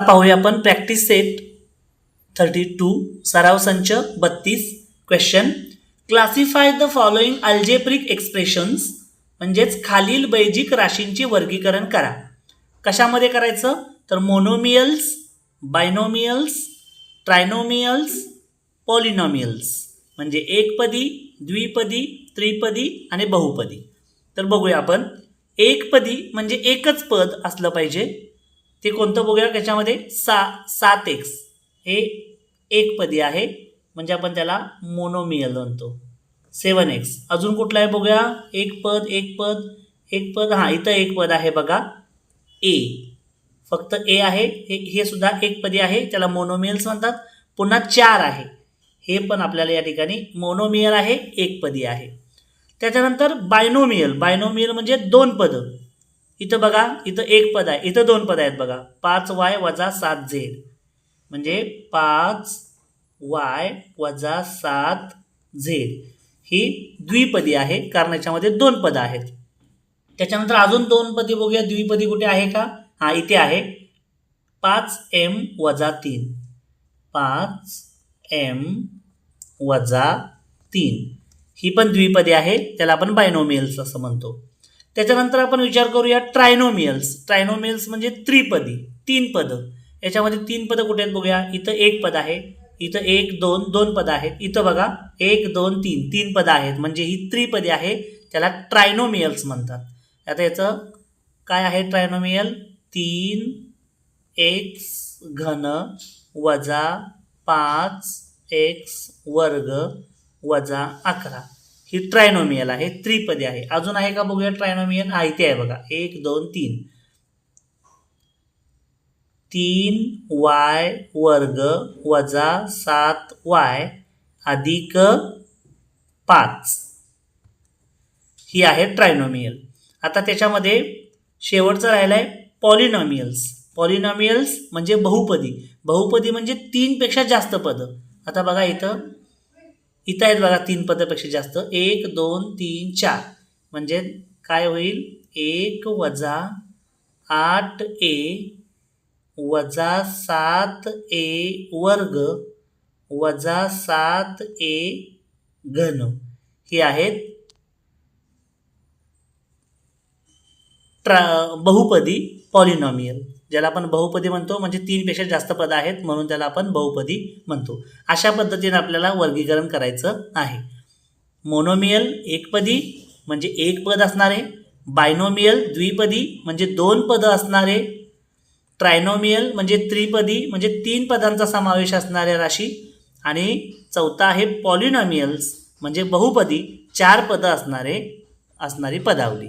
पाहूया आपण practice set 32 सराव संच 32 question. Classify the following algebraic expressions म्हणजेच खालील बेजिक राशींचे वर्गीकरण करा. कशामध्ये करायचं तर मोनोमियल्स, बायनोमियल्स, ट्रायनोमियल्स, पॉलिनोमियल्स म्हणजे एकपदी, द्विपदी, त्रिपदी आणि बहुपदी. तर बघूया आपण. एकपदी म्हणजे एकच पद असलं पाहिजे. ते कोणतं बघूया. त्याच्यामध्ये 7x हे एकपदी आहे म्हणजे आपण त्याला मोनोमियल म्हणतो. 7x अजून कुठला आहे बघूया. एक पद हां इथं एक पद आहे बघा. ए फक्त ए आहे. हे सुद्धा एकपदी आहे, त्याला मोनोमियल्स म्हणतात. पुन्हा 4 आहे, हे पण आपल्याला या ठिकाणी मोनोमियल आहे, एकपदी आहे. त्याच्यानंतर बायनोमियल. बायनोमियल म्हणजे दोन पदं. इथं बघा, इथं एक पद आहे, इथं दोन पद आहेत बघा. 5y - 7z म्हणजे 5y - 7z ही द्विपदी आहे कारण याच्यामध्ये दोन पदं आहेत. त्याच्यानंतर अजून दोन पदी बघूया. द्विपदी कुठे आहे का. हां इथे आहे. 5m - 3 5m - 3 ही पण द्विपदी आहे, त्याला आपण बायनोमियल्स असं म्हणतो. त्याच्यानंतर आपण विचार करूया ट्रायनोमियल्स. ट्रायनोमियल्स म्हणजे त्रिपदी, तीन पदं. याच्यामध्ये तीन पदं कुठे आहेत बघूया. इथं एक पद आहे, इथं 1 2 दोन पदं आहेत. इथं बघा 1 2 3 तीन पदं आहेत म्हणजे ही त्रिपदी आहे, त्याला ट्रायनोमियल्स म्हणतात. आता याचं काय आहे ट्रायनोमियल. 3x घन वजा 5x वर्ग वजा 11 ही ट्रायनोमियल आहे, त्रिपदी आहे. अजून आहे का बघूया ट्रायनोमियल. हा इथे आहे बघा. 1 2 3 3y वर्ग वजा 7y अधिक 5 ही आहे ट्रायनोमियल. आता त्याच्यामध्ये शेवटचं राहिलं आहे पॉलिनोमियल्स. पॉलिनोमियल्स म्हणजे बहुपदी. बहुपदी म्हणजे 3 पेक्षा जास्त पदं. आता बघा इथं आहेत बघा 3 पदापेक्षा जास्त. 1 2 3 4 म्हणजे काय होईल. 1 वजा 8a वजा 7a वर्ग वजा 7a घन ही आहेत बहुपदी पॉलिनोमियल, ज्याला आपण बहुपदी म्हणतो. म्हणजे 3 पेक्षा जास्त पदं आहेत म्हणून त्याला आपण बहुपदी म्हणतो. अशा पद्धतीने आपल्याला वर्गीकरण करायचं आहे. मोनोमियल एकपदी म्हणजे एक पद असणारे, बायनोमियल द्विपदी म्हणजे दोन पदं असणारे, ट्रायनोमियल म्हणजे त्रिपदी म्हणजे 3 पदांचा समावेश असणाऱ्या राशी, आणि चौथा आहे पॉलिनोमियल्स म्हणजे बहुपदी 4 पदं असणारी पदावली.